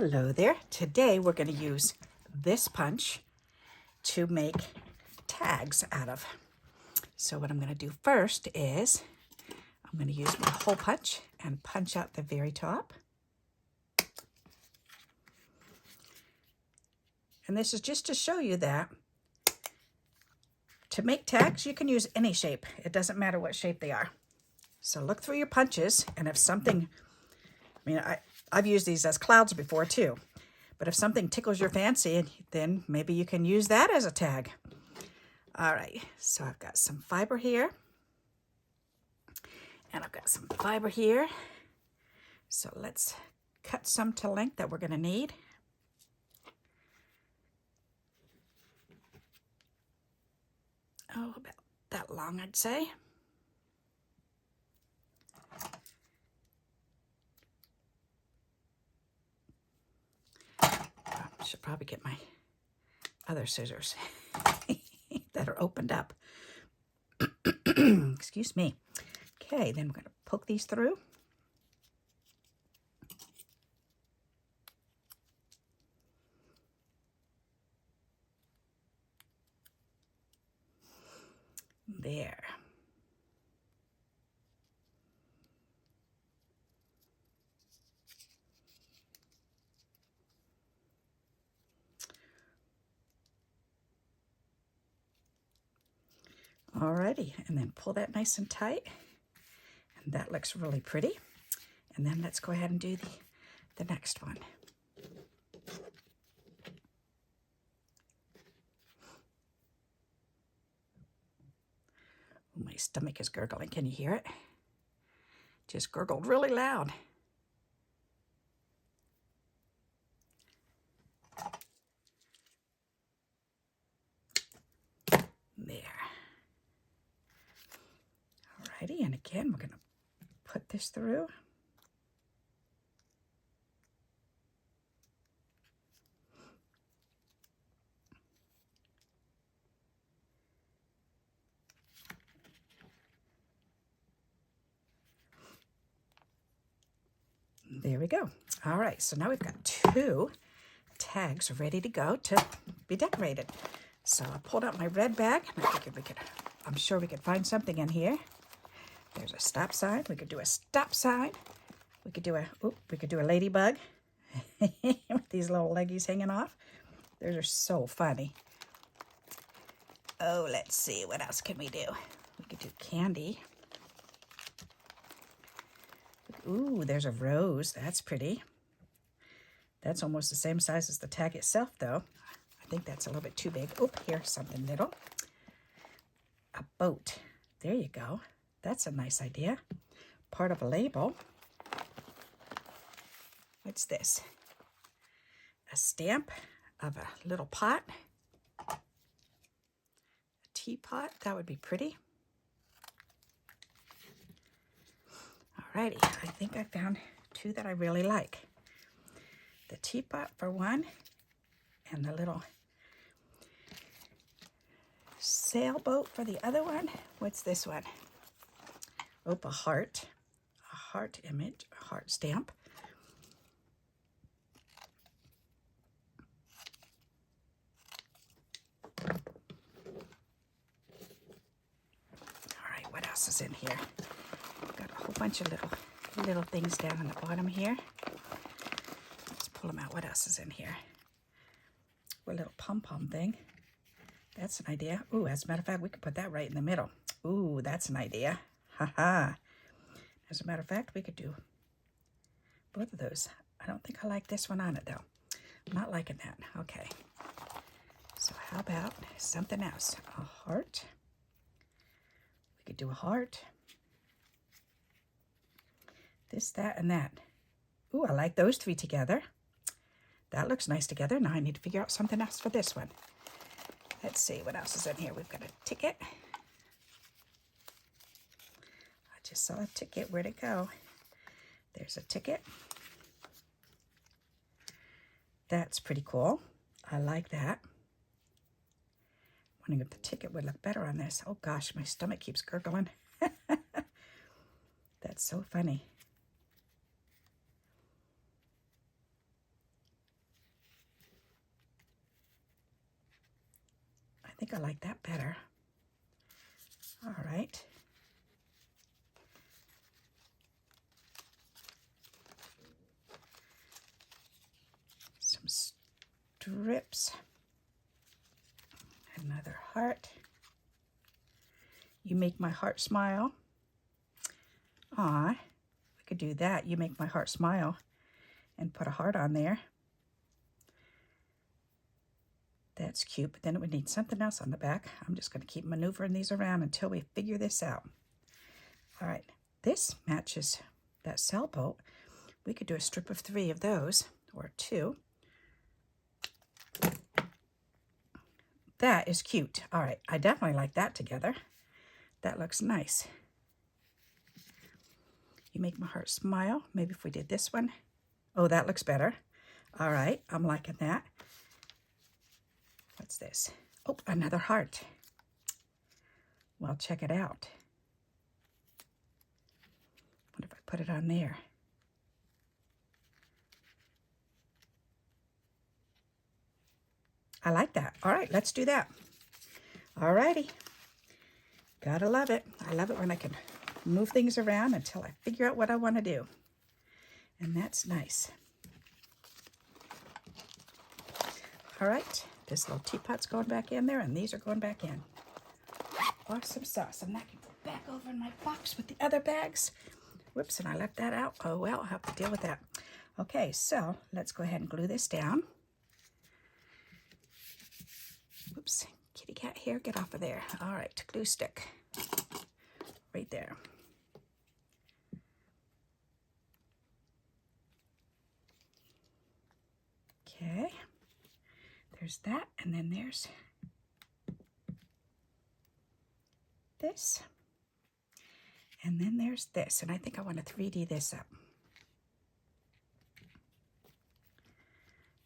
Hello there. Today we're going to use this punch to make tags out of. So what I'm going to do first is I'm going to use my hole punch and punch out the very top. And this is just to show you that to make tags, you can use any shape. It doesn't matter what shape they are. So look through your punches, and if something, I've used these as clouds before too, but if something tickles your fancy, then maybe you can use that as a tag. All right, so I've got some fiber here, and I've got some fiber here. So let's cut some to length that we're going to need. Oh, about that long, I'd say. I should probably get my other scissors that are opened up. Excuse me. Okay, then we're going to poke these through. There. Alrighty, and then pull that nice and tight. And that looks really pretty. And then let's go ahead and do the next one. Oh, my stomach is gurgling. Can you hear it? Just gurgled really loud. There. Alrighty, and again, we're going to put this through. There we go. All right, so now we've got 2 tags ready to go to be decorated. So I pulled out my red bag, and I figured I'm sure we could find something in here. There's a stop sign. We could do a stop sign. We could do a ladybug with these little leggies hanging off. Those are so funny. Oh, let's see. What else can we do? We could do candy. Ooh, there's a rose. That's pretty. That's almost the same size as the tag itself, though. I think that's a little bit too big. Oh, here's something little. A boat. There you go. That's a nice idea. Part of a label. What's this? A stamp of a little pot. A teapot. That would be pretty. Alrighty, I think I found 2 that I really like. The teapot for one, and the little sailboat for the other one. What's this one? Oh, a heart image, a heart stamp. All right, what else is in here? Got a whole bunch of little things down on the bottom here. Let's pull them out. What else is in here? A little pom-pom thing. That's an idea. Ooh, as a matter of fact, we could put that right in the middle. Ooh, that's an idea. Ha-ha. As a matter of fact, we could do both of those. I don't think I like this one on it, though. I'm not liking that. Okay. So how about something else? A heart. We could do a heart. This, that, and that. Ooh, I like those 3 together. That looks nice together. Now I need to figure out something else for this one. Let's see what else is in here. We've got a ticket. I just saw a ticket. Where'd it go? There's a ticket. That's pretty cool. I like that. Wondering if the ticket would look better on this. Oh gosh, my stomach keeps gurgling. That's so funny. think I like that better. All right. Some strips. Another heart. You make my heart smile. Aw, we could do that. You make my heart smile and put a heart on there. That's cute, but then it would need something else on the back. I'm just going to keep maneuvering these around until we figure this out. All right, this matches that sailboat. We could do a strip of 3 of those, or 2. That is cute. All right, I definitely like that together. That looks nice. You make my heart smile. Maybe if we did this one. Oh, that looks better. All right, I'm liking that. What's this? Oh, another heart. Well, check it out. What if I put it on there? I like that. All right, let's do that. All righty. Gotta love it. I love it when I can move things around until I figure out what I want to do. And that's nice. All right, this little teapot's going back in there, and these are going back in. Awesome sauce. And that can go back over in my box with the other bags. Whoops, and I left that out. Oh, well, I'll have to deal with that. Okay, so let's go ahead and glue this down. Whoops, kitty cat here, get off of there. All right, glue stick. Right there. Okay, there's that, and then there's this, and then there's this, and I think I want to 3D this up.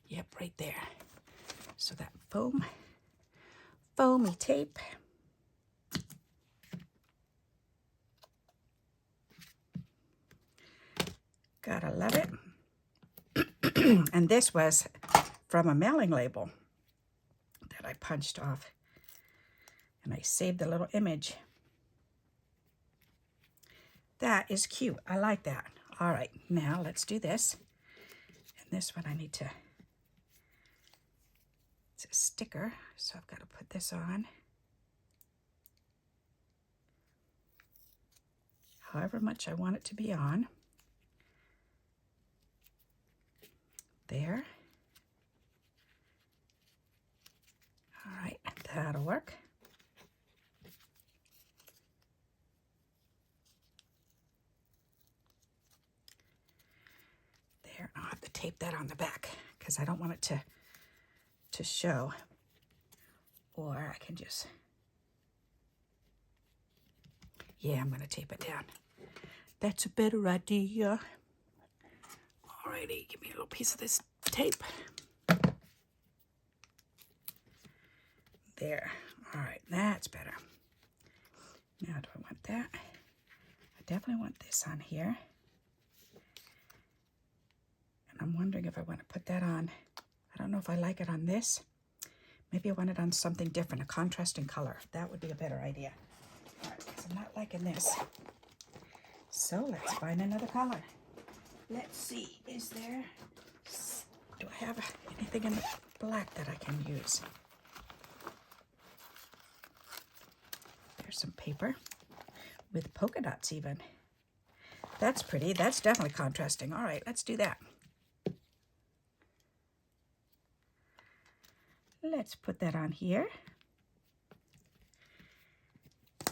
Yep, right there. So that foamy tape. Gotta love it. And this was from a mailing label that I punched off. And I saved the little image. That is cute. I like that. All right, now let's do this. And this one I need to, it's a sticker, so I've got to put this on. However much I want it to be on. There. All right, that'll work. There, I'll have to tape that on the back because I don't want it to show. Or I can just, yeah, I'm gonna tape it down. That's a better idea. Alrighty, give me a little piece of this tape. There. All right, that's better. Now, do I want that? I definitely want this on here. And I'm wondering if I want to put that on. I don't know if I like it on this. Maybe I want it on something different, a contrasting color. That would be a better idea. All right, because I'm not liking this. So let's find another color. Let's see, do I have anything in the black that I can use? There's some paper with polka dots even. That's pretty, that's definitely contrasting. All right, let's do that. Let's put that on here.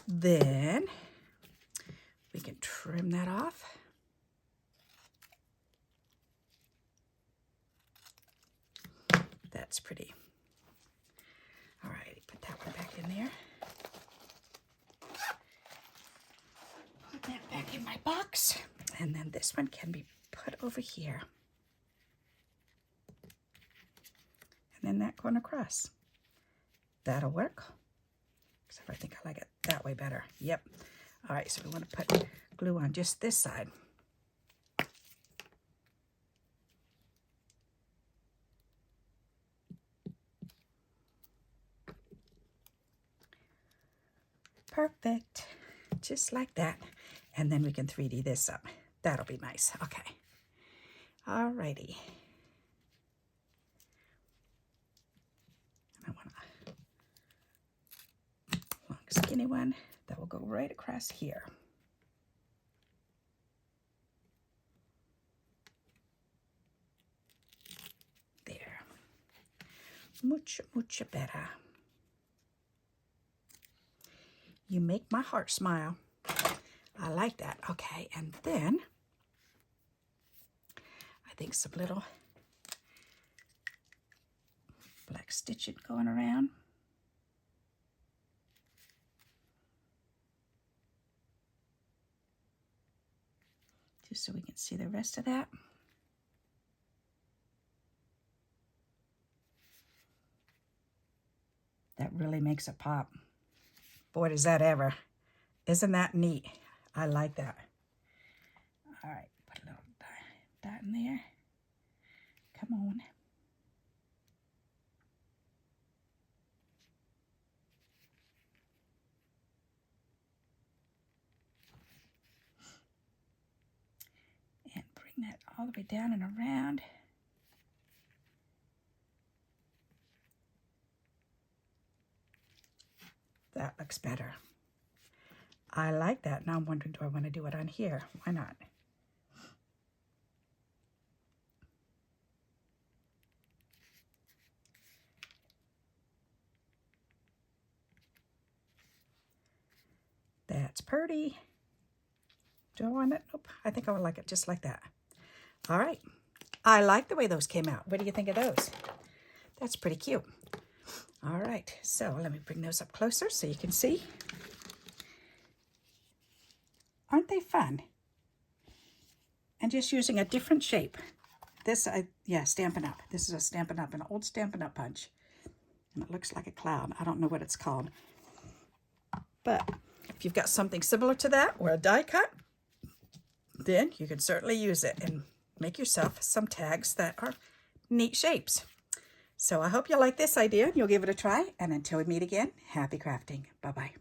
Then we can trim that off. That's pretty. All right, put that one back in there. Put that back in my box. And then this one can be put over here. And then that going across. That'll work. Except I think I like it that way better. Yep. All right, so we want to put glue on just this side. Perfect. Just like that. And then we can 3D this up. That'll be nice. Okay. Alrighty. I want a long skinny one that will go right across here. There. Mucho, mucho better. You make my heart smile. I like that. Okay, and then I think some little black stitching going around. Just so we can see the rest of that. That really makes it pop. Boy, does that ever. Isn't that neat? I like that. All right, put a little dot in there. Come on. And bring that all the way down and around. That looks better. I like that. Now I'm wondering, do I want to do it on here? Why not? That's pretty. Do I want it? Nope. I think I would like it just like that. All right. I like the way those came out. What do you think of those? That's pretty cute. All right. So let me bring those up closer so you can see. Aren't they fun? And just using a different shape. This, yeah, Stampin' Up. This is a Stampin' Up, an old Stampin' Up punch. And it looks like a cloud. I don't know what it's called. But if you've got something similar to that or a die cut, then you can certainly use it and make yourself some tags that are neat shapes. So I hope you like this idea and you'll give it a try. And until we meet again, happy crafting. Bye-bye.